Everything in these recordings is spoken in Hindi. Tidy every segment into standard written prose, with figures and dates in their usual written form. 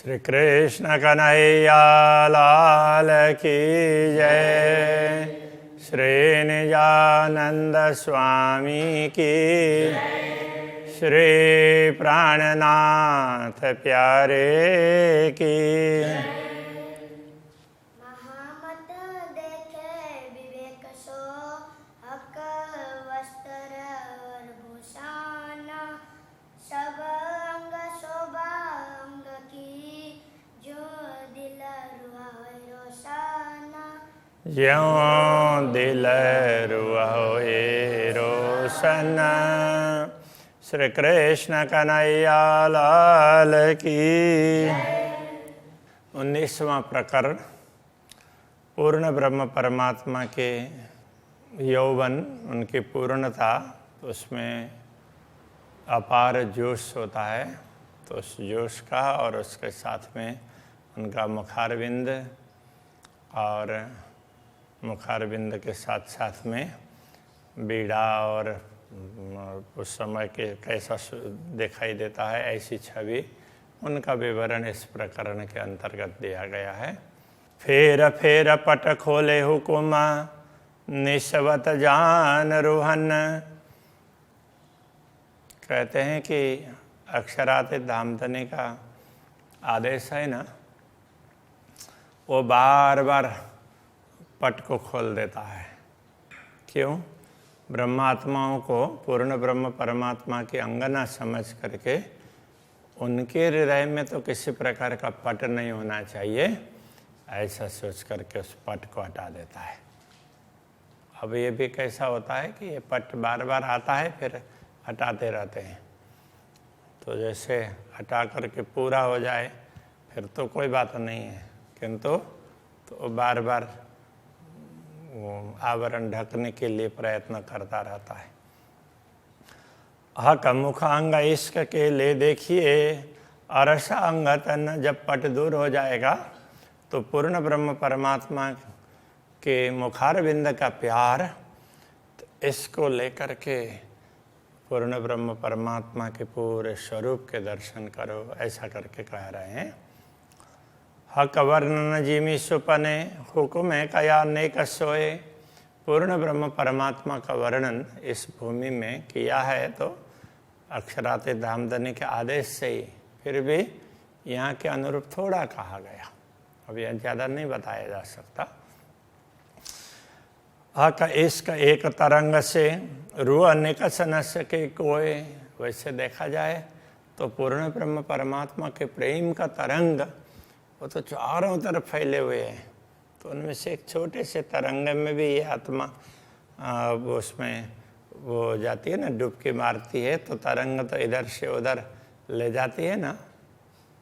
श्री कृष्ण कन्हैया लाल की जय। श्री निजानंद स्वामी की, श्री प्राणनाथ प्यारे की। महामत देखे विवेक सो, हक वस्त्र और भूषण, सब अंग शोभा अंग की, जो दिल रुआए रोशन। ज्यों दिल रुआए रोशन। श्री कृष्ण कन्हैया लाल की। 19वां प्रकरण पूर्ण ब्रह्म परमात्मा के यौवन, उनकी पूर्णता, तो उसमें अपार जोश होता है। तो उस जोश का और उसके साथ में उनका मुखारविंद, और मुखारविंद के साथ साथ में बीड़ा, और उस समय के कैसा दिखाई देता है ऐसी छवि, उनका विवरण इस प्रकरण के अंतर्गत दिया गया है। फेर फेर पट खोले हुकुम, निस्वत जान रोहन। कहते हैं कि अक्षरातीत धामधनी का आदेश है ना, वो बार बार पट को खोल देता है। क्यों? ब्रह्मात्माओं को पूर्ण ब्रह्म परमात्मा की अंगना समझ करके उनके हृदय में तो किसी प्रकार का पट नहीं होना चाहिए, ऐसा सोच करके उस पट को हटा देता है। अब ये भी कैसा होता है कि ये पट बार बार आता है, फिर हटाते रहते हैं। तो जैसे हटा करके पूरा हो जाए फिर तो कोई बात नहीं है, किंतु तो बार बार आवरण ढकने के लिए प्रयत्न करता रहता है। हक मुख अंग इश्क के ले देखिए, अरसा अंग तन। जब पट दूर हो जाएगा तो पूर्ण ब्रह्म परमात्मा के मुखारविंद का प्यार, तो इसको लेकर के पूर्ण ब्रह्म परमात्मा के पूरे स्वरूप के दर्शन करो, ऐसा करके कह रहे हैं। हक वर्णन जिमी सुपने, हुकुम है कया नेक सोए। पूर्ण ब्रह्म परमात्मा का वर्णन इस भूमि में किया है तो अक्षरातीत धामधनी के आदेश से ही, फिर भी यहाँ के अनुरूप थोड़ा कहा गया, अब यह ज़्यादा नहीं बताया जा सकता। हक इश्क एक तरंग से, रूह निकस न सके कोई। वैसे देखा जाए तो पूर्ण ब्रह्म परमात्मा के प्रेम का तरंग वो तो चारों तरफ फैले हुए हैं, तो उनमें से एक छोटे से तरंग में भी ये आत्मा वो उसमें वो जाती है ना, डुबकी मारती है, तो तरंग तो इधर से उधर ले जाती है ना।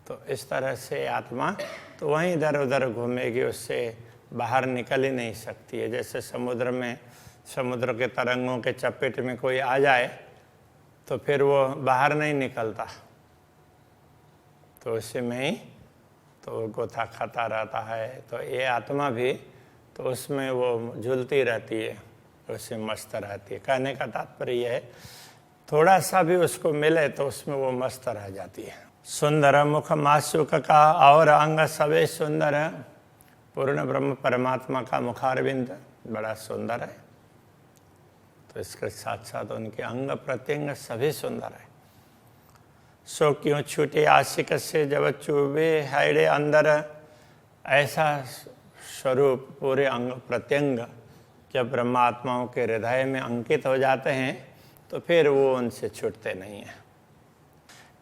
तो इस तरह से आत्मा तो वहीं इधर उधर घूमेगी, उससे बाहर निकल ही नहीं सकती है। जैसे समुद्र में, समुद्र के तरंगों के चपेट में कोई आ जाए तो फिर वो बाहर नहीं निकलता, तो उसी में ही तो गोता खाता रहता है। तो ये आत्मा भी तो उसमें वो झूलती रहती है, उससे मस्त रहती है। कहने का तात्पर्य यह है, थोड़ा सा भी उसको मिले तो उसमें वो मस्त रह जाती है। सुंदर मुख मासुक का और अंग सवे सुंदर। पूर्ण ब्रह्म परमात्मा का मुखारविंद बड़ा सुंदर है, तो इसके साथ साथ उनके अंग प्रत्यंग सभी सुंदर है। सो क्यों छूटे आशिक से जब चुभे हैड़े अंदर। ऐसा स्वरूप पूरे अंग प्रत्यंग जब ब्रह्मात्माओं के हृदय में अंकित हो जाते हैं तो फिर वो उनसे छूटते नहीं हैं।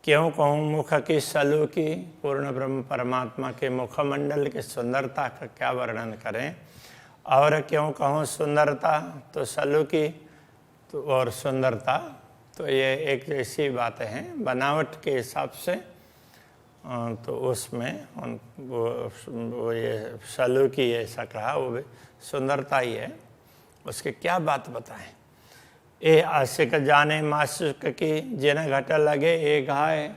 क्यों कहूँ मुख की सलू की। पूर्ण ब्रह्म परमात्मा के मुखमंडल की सुंदरता का क्या वर्णन करें। और क्यों कहूँ सुंदरता, तो सलू की तो और सुंदरता तो ये एक जैसी बातें हैं बनावट के हिसाब से। तो उसमें वो ये सलू की ऐसा कहा, वो भी सुंदरता ही है। उसकी क्या बात बताएं। ए आशिक जाने माशुक की, जिन घट लगे ए घाय।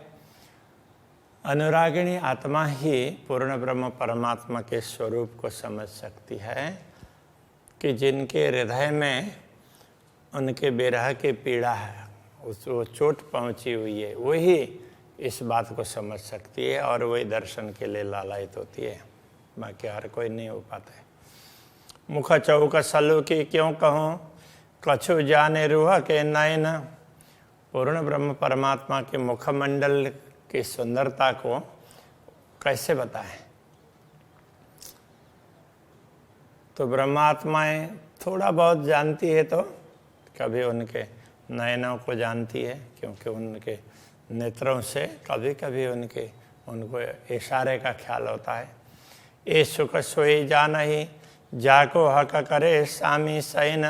अनुरागिणी आत्मा ही पूर्ण ब्रह्म परमात्मा के स्वरूप को समझ सकती है कि जिनके हृदय में उनके विरह की पीड़ा है, उस वो चोट पहुंची हुई है, वही इस बात को समझ सकती है और वही दर्शन के लिए लालायित होती है, बाकी हर कोई नहीं हो पाता है। मुख चौक सलू की क्यों कहूँ, कछु जाने रूह के नयन। पूर्ण ब्रह्म परमात्मा के मुखमंडल की सुंदरता को कैसे बताएं? तो ब्रह्मात्माएं थोड़ा बहुत जानती है, तो कभी उनके नयनों को जानती है, क्योंकि उनके नेत्रों से कभी कभी उनको इशारे का ख्याल होता है। ये सुख सोई जान ही जाको हक करे स्वामी सैन।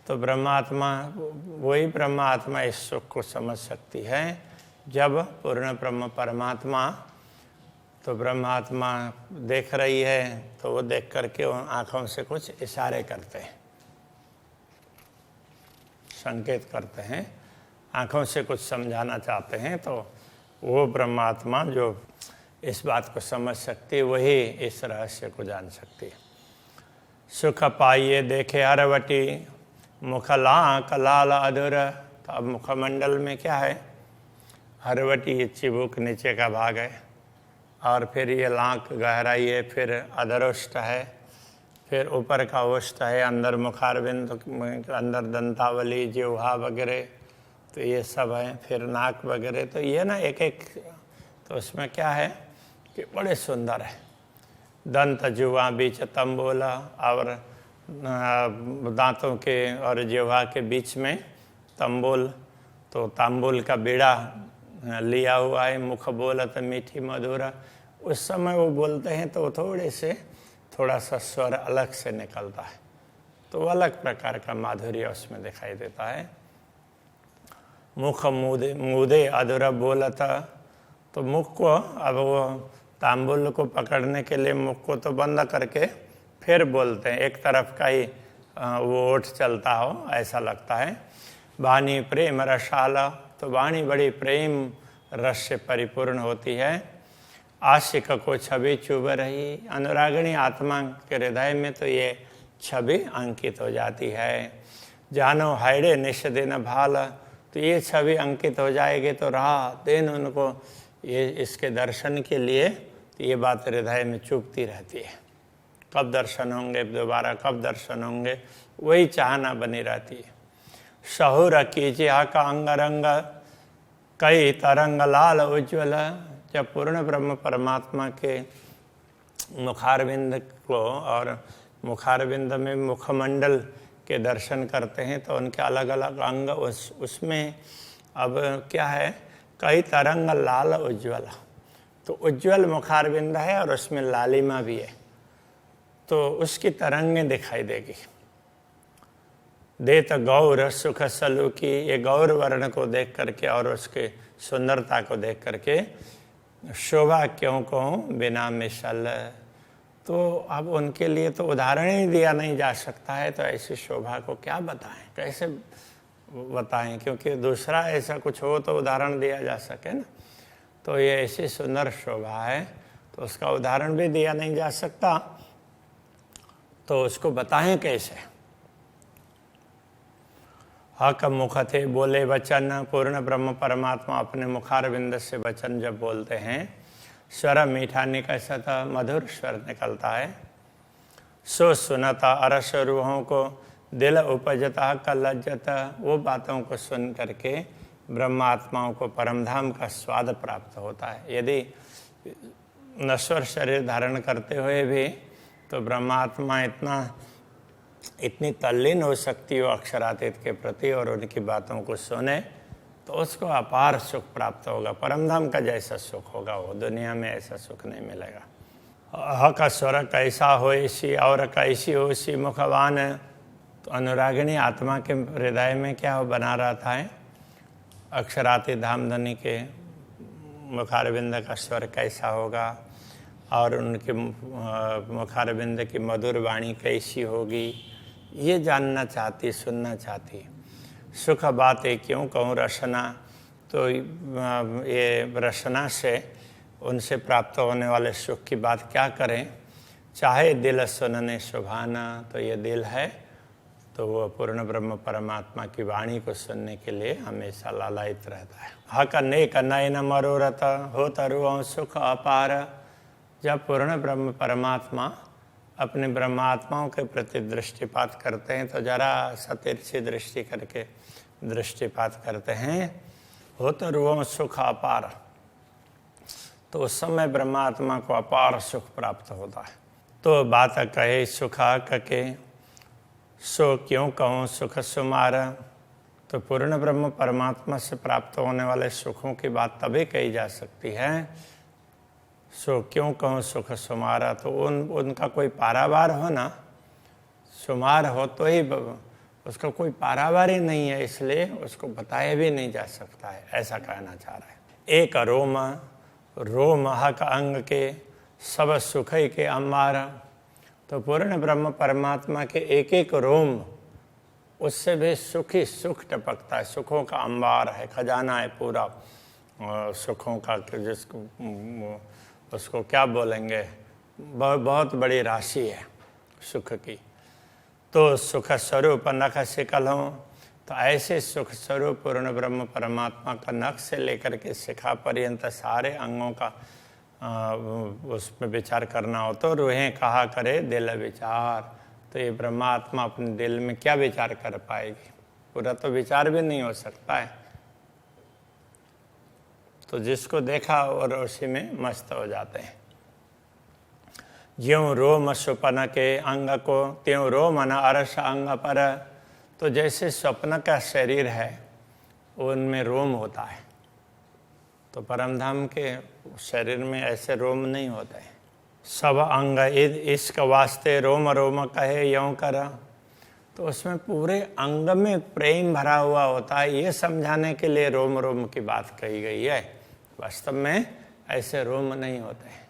तो ब्रह्मात्मा, वही ब्रह्मात्मा इस सुख को समझ सकती है जब पूर्ण ब्रह्म परमात्मा, तो ब्रह्मात्मा देख रही है तो वो देख करके उन आँखों से कुछ इशारे करते हैं, संकेत करते हैं, आँखों से कुछ समझाना चाहते हैं। तो वो ब्रह्मात्मा जो इस बात को समझ सकती है, वही इस रहस्य को जान सकती है। सुख पाइए देखे हरवटी, मुखला लाल अधूर। तो अब मुखमंडल में क्या है? हरवटी ये चिबुक नीचे का भाग है, और फिर ये लांक गहराई है, फिर अधरोष्ट है, फिर ऊपर का ओष्ठ है, अंदर मुखारबिंद, अंदर दंतावली, जिह्वा वगैरह, तो ये सब है, फिर नाक वगैरह। तो ये ना एक एक, तो उसमें क्या है कि बड़े सुंदर है। दंत, जिह्वा, बीच तंबोला, और दांतों के और जिह्वा के बीच में तंबोल, तो तांबुल का बीड़ा लिया हुआ है। मुख बोलत मीठी मधुरा। उस समय वो बोलते हैं तो थोड़ा सा स्वर अलग से निकलता है, तो अलग प्रकार का माधुर्य उसमें दिखाई देता है। मुख मुदे अधूरा बोलता। तो मुख को, अब वो तांबुल को पकड़ने के लिए मुख को तो बंद करके फिर बोलते हैं, एक तरफ का ही वो ओठ चलता हो ऐसा लगता है। वाणी प्रेम रसाला। तो वाणी बड़ी प्रेम रस से परिपूर्ण होती है। आशिक को छवि चुभ रही। अनुरागिणी आत्मा के हृदय में तो ये छवि अंकित हो जाती है। जानो हाइडे निश दिन भाल। तो ये छवि अंकित हो जाएगी तो रात दिन उनको ये इसके दर्शन के लिए, तो ये बात हृदय में चुभती रहती है, कब दर्शन होंगे दोबारा, कब दर्शन होंगे, वही चाहना बनी रहती है। शहुर कीजिए का अंग रंग, कई तरंग लाल उज्ज्वल। जब पूर्ण ब्रह्म परमात्मा के मुखारविंद को और मुखारविंद में मुखमंडल के दर्शन करते हैं तो उनके अलग अलग अंग, उसमें अब क्या है, कई तरंग लाल उज्ज्वल। तो उज्ज्वल मुखारविंद है और उसमें लालिमा भी है, तो उसकी तरंगें दिखाई देगी। देत गौर सुख सलू की। ये गौर वर्ण को देख करके और उसके सुंदरता को देख करके शोभा क्यों कहूँ बिना मिसल। तो अब उनके लिए तो उदाहरण ही दिया नहीं जा सकता है, तो ऐसी शोभा को क्या बताएं, कैसे बताएं, क्योंकि दूसरा ऐसा कुछ हो तो उदाहरण दिया जा सके ना। तो ये ऐसी सुंदर शोभा है तो उसका उदाहरण भी दिया नहीं जा सकता, तो उसको बताएं कैसे। हक मुख थे बोले वचन। पूर्ण ब्रह्म परमात्मा अपने मुखारविंद से वचन जब बोलते हैं, स्वर मीठा निकलता, मधुर स्वर निकलता है। सो सुनता अरस रूहों को, दिल उपजता का लज्जता। वो बातों को सुन करके ब्रह्मात्माओं को परमधाम का स्वाद प्राप्त होता है। यदि नश्वर शरीर धारण करते हुए भी तो ब्रह्मात्मा इतनी तल्लीन हो सकती हो अक्षरातीत के प्रति और उनकी बातों को सुने तो उसको अपार सुख प्राप्त होगा। परमधाम का जैसा सुख होगा वो दुनिया में ऐसा सुख नहीं मिलेगा। हक स्वर कैसा हो इसी और कैसी हो इसी मुखवान। तो अनुरागिणी आत्मा के हृदय में क्या हो बना रहता है, अक्षरातीत धामधनी के मुखारविंद का स्वर कैसा होगा और उनके मुखारविंद की मधुर वाणी कैसी होगी, ये जानना चाहती, सुनना चाहती। सुख बातें क्यों कहूँ रसना। तो ये रसना से उनसे प्राप्त होने वाले सुख की बात क्या करें। चाहे दिल सुनने सुभाना। तो ये दिल है तो वो पूर्ण ब्रह्म परमात्मा की वाणी को सुनने के लिए हमेशा लालायित रहता है। हक नेक नयन मनोरथ हो तरु सुख अपार। जब पूर्ण ब्रह्म परमात्मा अपने ब्रह्मात्माओं के प्रति दृष्टिपात करते हैं तो जरा सतिरछी दृष्टि करके दृष्टिपात करते हैं, हो तरु सुख अपार, तो उस समय ब्रह्मात्मा को अपार सुख प्राप्त होता है। तो बात कहे सुखा कके सो क्यों कहूँ सुख सुमारा। तो पूर्ण ब्रह्म परमात्मा से प्राप्त होने वाले सुखों की बात तभी कही जा सकती है, सो क्यों कहूँ सुख सुमारा। तो उनका कोई पारावार हो ना, सुमार हो तो ही, उसका कोई पारावार ही नहीं है, इसलिए उसको बताया भी नहीं जा सकता है, ऐसा कहना चाह रहा है। एक रोम रोम हक अंग के सब सुख के अम्बारा। तो पूर्ण ब्रह्म परमात्मा के एक एक रोम, उससे भी सुख ही सुख टपकता है, सुखों का अंबार है, खजाना है पूरा सुखों का, जिसको उसको क्या बोलेंगे, बहुत बड़ी राशि है सुख की। तो सुख स्वरूप नख शिकल हों, तो ऐसे सुख स्वरूप पूर्ण ब्रह्म परमात्मा का नख से लेकर के शिखा पर्यंत सारे अंगों का उसमें विचार करना हो तो रूहें कहा करे दिल विचार। तो ये ब्रह्मात्मा अपने दिल में क्या विचार कर पाएगी, पूरा तो विचार भी नहीं हो सकता है। तो जिसको देखा और उसी में मस्त हो जाते हैं। ज्यों रोम स्वप्न के अंग को त्यों रोम न अरस अंग पर। तो जैसे स्वप्न का शरीर है उनमें रोम होता है, तो परमधाम के शरीर में ऐसे रोम नहीं होते हैं। सब अंग इसक वास्ते रोम रोम कहे यों कर। तो उसमें पूरे अंग में प्रेम भरा हुआ होता है, ये समझाने के लिए रोम रोम की बात कही गई है। वास्तव में ऐसे रोम नहीं होते हैं,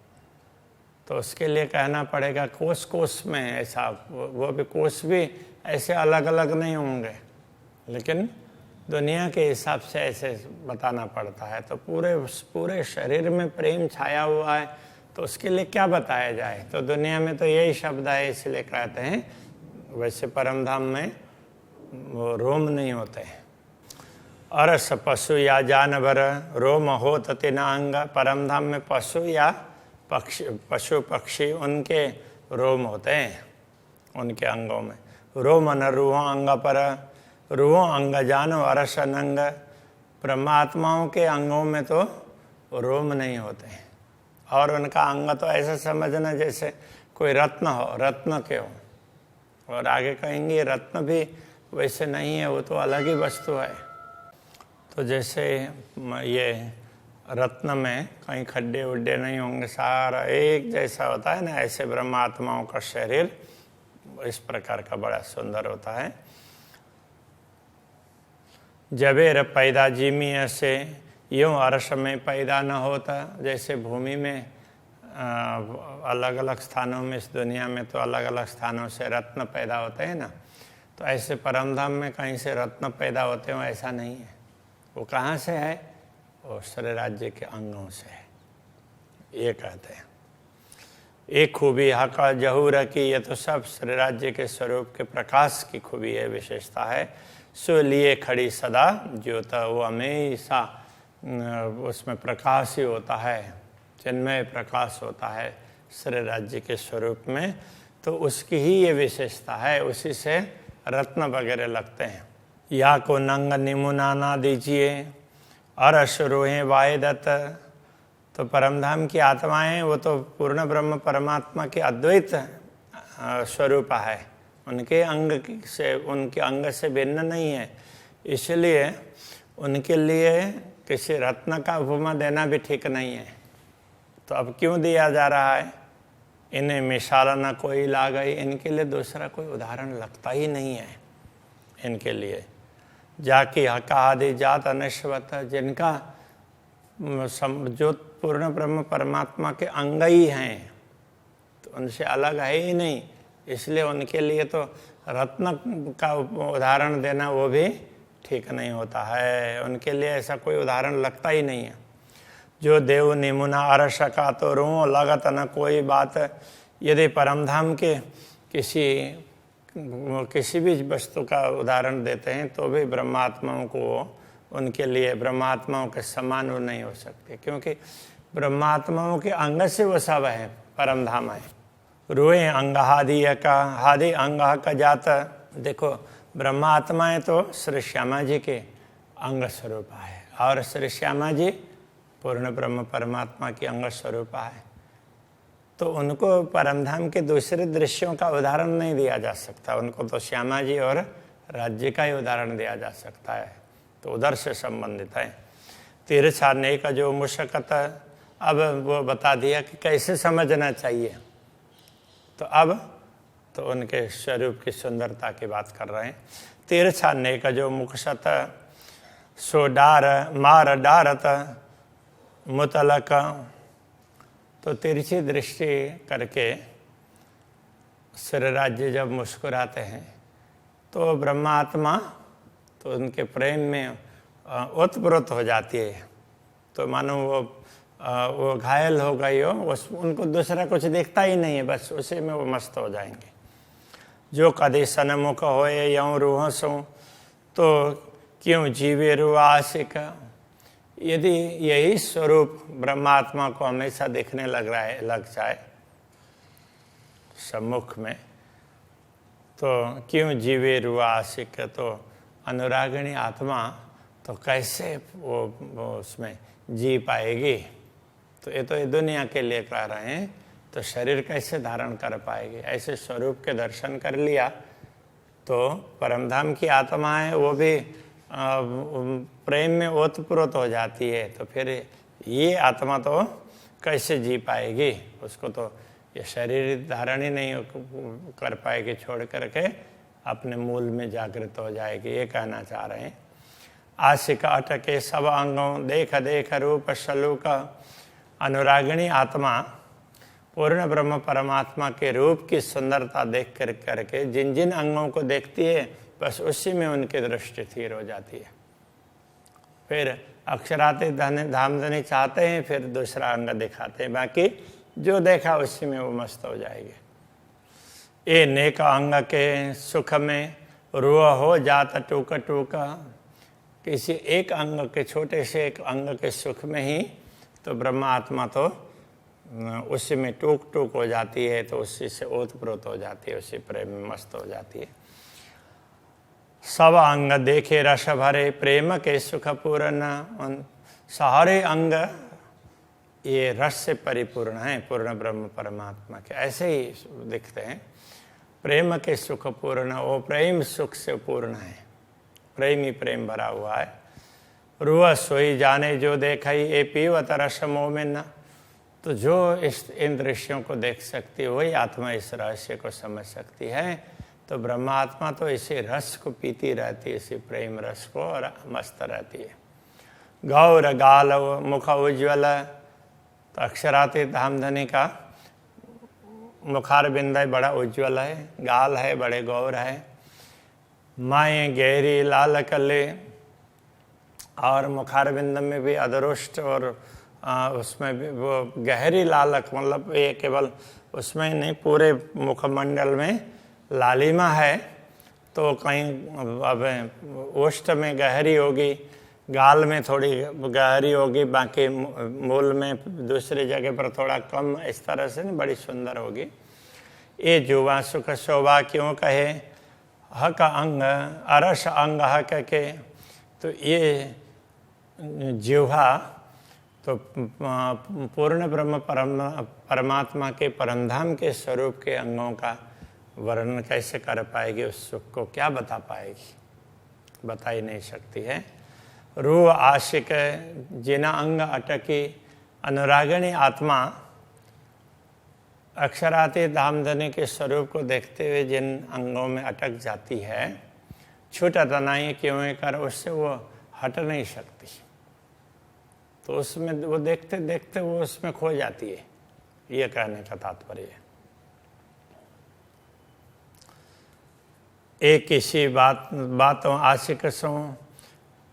तो उसके लिए कहना पड़ेगा कोष कोष में ऐसा, वो भी कोष भी ऐसे अलग अलग नहीं होंगे, लेकिन दुनिया के हिसाब से ऐसे बताना पड़ता है। तो पूरे शरीर में प्रेम छाया हुआ है, तो उसके लिए क्या बताया जाए। तो दुनिया में तो यही शब्द है, इसलिए कहते हैं। वैसे परमधाम में वो रोम नहीं होते हैं। अरस पशु या जानवर रोम हो तिना अंग। परमधाम में पशु या पशु पक्षी उनके रोम होते हैं, उनके अंगों में। रोम न रूहों अंग पर रूहों अंग जानो अरस नंग। ब्रह्मात्माओं के अंगों में तो रोम नहीं होते हैं, और उनका अंग तो ऐसा समझना जैसे कोई रत्न हो, रत्न के हो। और आगे कहेंगे रत्न भी वैसे नहीं है, वो तो अलग ही वस्तु है। तो जैसे ये रत्न में कहीं खड्डे उड्डे नहीं होंगे, सारा एक जैसा होता है ना, ऐसे ब्रह्मात्माओं का शरीर इस प्रकार का बड़ा सुंदर होता है। जबेर पैदा जीमी से यूँ अर्श में पैदा न होता। जैसे भूमि में अलग अलग स्थानों में, इस दुनिया में तो अलग अलग स्थानों से रत्न पैदा होते हैं ना, तो ऐसे परमधाम में कहीं से रत्न पैदा होते हो ऐसा नहीं है। वो कहाँ से है, वो श्री राज्य के अंगों से है, ये कहते हैं। एक खूबी हका जहूर की, ये तो सब श्री राज्य के स्वरूप के प्रकाश की खूबी है, विशेषता है। सो लिए खड़ी सदा ज्योत, वो हमेशा उसमें प्रकाश ही होता है, चिन्मय प्रकाश होता है श्री राज्य के स्वरूप में। तो उसकी ही ये विशेषता है, उसी से रत्न वगैरह लगते हैं। या को नंग निमुना ना दीजिए अरस रोहें वायदत। तो परमधाम की आत्माएं वो तो पूर्ण ब्रह्म परमात्मा के अद्वैत स्वरूप है, उनके अंग से भिन्न नहीं है, इसलिए उनके लिए किसी रत्न का उपमा देना भी ठीक नहीं है। तो अब क्यों दिया जा रहा है, इन्हें मिसाल न कोई ला गई, इनके लिए दूसरा कोई उदाहरण लगता ही नहीं है इनके लिए। जाकी हका आदि जात अनश्वत, जिनका जो पूर्ण ब्रह्म परमात्मा के अंग ही हैं, तो उनसे अलग है ही नहीं, इसलिए उनके लिए तो रत्न का उदाहरण देना वो भी ठीक नहीं होता है, उनके लिए ऐसा कोई उदाहरण लगता ही नहीं है। जो देव निमुना अरस का तो रो लगत न कोई बात। यदि परमधाम के किसी किसी भी वस्तु का उदाहरण देते हैं तो भी ब्रह्मात्माओं को उनके लिए ब्रह्मात्माओं के समान वो नहीं हो सकते, क्योंकि ब्रह्मात्माओं के अंग से वो सब है, परम धाम है। रुए अंग हादि अंग का जाता। देखो ब्रह्मात्माएं तो श्री श्यामा जी के अंग स्वरूपा है और श्री श्यामा जी पूर्ण ब्रह्म परमात्मा की अंग स्वरूपा है, तो उनको परमधाम के दूसरे दृश्यों का उदाहरण नहीं दिया जा सकता, उनको तो श्यामा जी और राज्य का ही उदाहरण दिया जा सकता है, तो उधर से संबंधित है। तीर्थ छाड़ने का जो मुशक्कत, अब वो बता दिया कि कैसे समझना चाहिए, तो अब तो उनके स्वरूप की सुंदरता की बात कर रहे हैं। तीर्थ छाड़ने का जो मुखशत सो डार मार डारत मुतलक, तो तिरछी दृष्टि करके श्री राज्य जब मुस्कुराते हैं तो ब्रह्मात्मा तो उनके प्रेम में ओतप्रोत हो जाती है, तो मानो वो घायल हो गई हो, उनको दूसरा कुछ दिखता ही नहीं है, बस उसी में वो मस्त हो जाएंगे। जो कदी सनमुख होए यौं रूह सो, तो क्यों जीवे रुआ आशिक। यदि यही स्वरूप ब्रह्मात्मा को हमेशा दिखने लग जाए सम्मुख में, तो क्यों जीवे रुआ आशिक, तो अनुरागिणी आत्मा तो कैसे वो उसमें जी पाएगी। तो ये दुनिया के लिए कह रहे हैं, तो शरीर कैसे धारण कर पाएगी। ऐसे स्वरूप के दर्शन कर लिया तो परमधाम की आत्मा है वो भी प्रेम में ओतप्रोत हो जाती है, तो फिर ये आत्मा तो कैसे जी पाएगी, उसको तो ये शरीर धारण ही नहीं कर पाएगी, छोड़ करके अपने मूल में जागृत हो जाएगी, ये कहना चाह रहे हैं। आशिक अटके सब अंगों देख देख रूप सलूक, अनुरागिणी आत्मा पूर्ण ब्रह्म परमात्मा के रूप की सुंदरता देख कर करके जिन जिन अंगों को देखती है बस उसी में उनकी दृष्टि स्थिर हो जाती है। फिर अक्षराते धामधनी चाहते हैं, फिर दूसरा अंग दिखाते हैं, बाकी जो देखा उसी में वो मस्त हो जाएंगे। ये नेक अंग के सुख में रुआ हो जाता टूका टूका, किसी एक अंग के छोटे से एक अंग के सुख में ही तो ब्रह्म आत्मा तो उसी में टूक टूक हो जाती है, तो उसी से ओतप्रोत हो जाती है, उसी प्रेम में मस्त हो जाती है। सब अंग देखे रस भरे प्रेम के सुख पूर्ण, सारे अंग ये रस से परिपूर्ण है, पूर्ण ब्रह्म परमात्मा के ऐसे ही दिखते हैं। प्रेम के सुख पूर्ण, वो प्रेम सुख से पूर्ण है, प्रेम ही प्रेम भरा हुआ है। रुआ सोई जाने जो देखई ए पीवत रस मोमिन, तो जो इन दृश्यों को देख सकती है वही आत्मा इस रहस्य को समझ सकती है। तो ब्रह्मात्मा तो इसी रस को पीती रहती है, इसी प्रेम रस को, और मस्त रहती है। गौर गाल मुख उज्ज्वल, तो अक्षरातीत धामधनी का मुखार बिंद बड़ा उज्ज्वल है, गाल है बड़े गौर है। माए गहरी लाल कले, और मुखार बिंद में भी अदरुष्ट और उसमें भी वो गहरी लालक, मतलब ये केवल उसमें नहीं पूरे मुखमंडल में लालिमा है, तो कहीं अब ओष्ठ में गहरी होगी, गाल में थोड़ी गहरी होगी, बाकी मूल में दूसरी जगह पर थोड़ा कम, इस तरह से नहीं बड़ी सुंदर होगी। ये जुवा सुख शोभा क्यों कहे, हक अंग अरस अंग हक के, तो ये जिह्वा तो पूर्ण ब्रह्म परमात्मा के परमधाम के स्वरूप के अंगों का वर्णन कैसे कर पाएगी, उस सुख को क्या बता पाएगी, बता ही नहीं सकती है। रूह आशिक जिना अंग अटकी, अनुरागिणी आत्मा अक्षरातीत धामधनी के स्वरूप को देखते हुए जिन अंगों में अटक जाती है, छूटा तनाई क्यों कर, उससे वो हट नहीं सकती, तो उसमें वो देखते देखते वो उसमें खो जाती है, ये कहने का तात्पर्य है। एक किसी बातों आशिक सो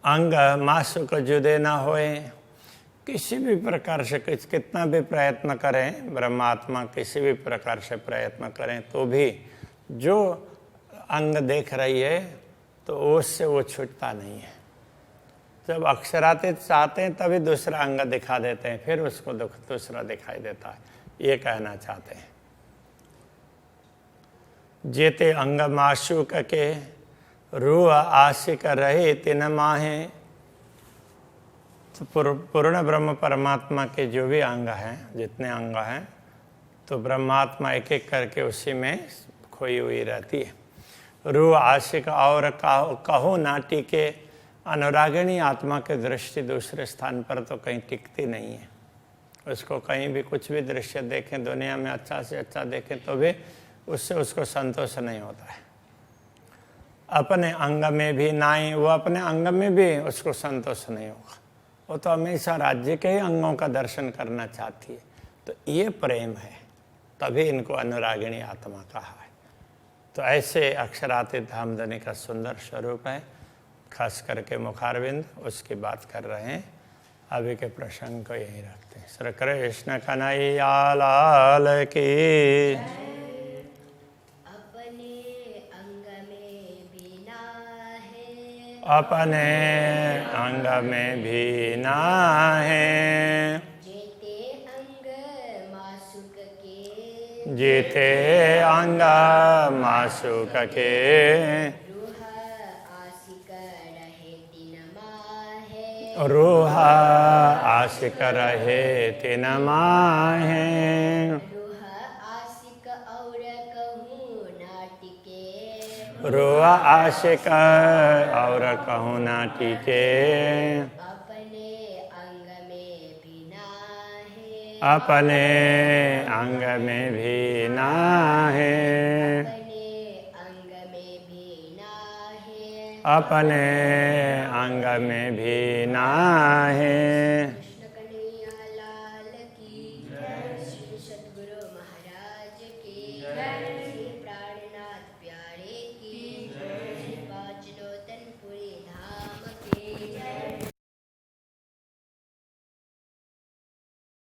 अंग मासुक जुदे ना होए, किसी भी प्रकार से कितना भी प्रयत्न करें, ब्रह्मात्मा किसी भी प्रकार से प्रयत्न करें तो भी जो अंग देख रही है तो उससे वो छूटता नहीं है। जब अक्षरातीत चाहते हैं तभी दूसरा अंग दिखा देते हैं, फिर उसको दूसरा दिखाई देता है, ये कहना चाहते हैं। जेते अंग माशूक के रूह आशिक रहे तिन माहे। तो पूर्ण ब्रह्म परमात्मा के जो भी अंग हैं, जितने अंग हैं, तो ब्रह्मात्मा एक एक करके उसी में खोई हुई रहती है। रूह आशिक और कहो नाटी के अनुरागिणी आत्मा की दृष्टि दूसरे स्थान पर तो कहीं टिकती नहीं है। उसको कहीं भी कुछ भी दृश्य देखें, दुनिया में अच्छा से अच्छा देखें तो भी उससे उसको संतोष नहीं होता है। अपने अंग में भी नाई, वो अपने अंग में भी उसको संतोष नहीं होगा। वो तो हमेशा राज्य के ही अंगों का दर्शन करना चाहती है। तो ये प्रेम है, तभी इनको अनुरागिणी आत्मा कहा है। तो ऐसे अक्षरातीत धामधनी का सुंदर स्वरूप है, खास करके मुखारविंद, उसकी बात कर रहे हैं। अभी के प्रसंग को यही रखते हैं। श्री कृष्ण कन्हैया लाल की। अपने अंग में भी ना है, जीते अंग मासुक के। रूह आशिक रहे तिन माहे। रूह आशिक और कहूँ ना टीके। अपने अंग में भी ना है, अपने अंग में भी ना है।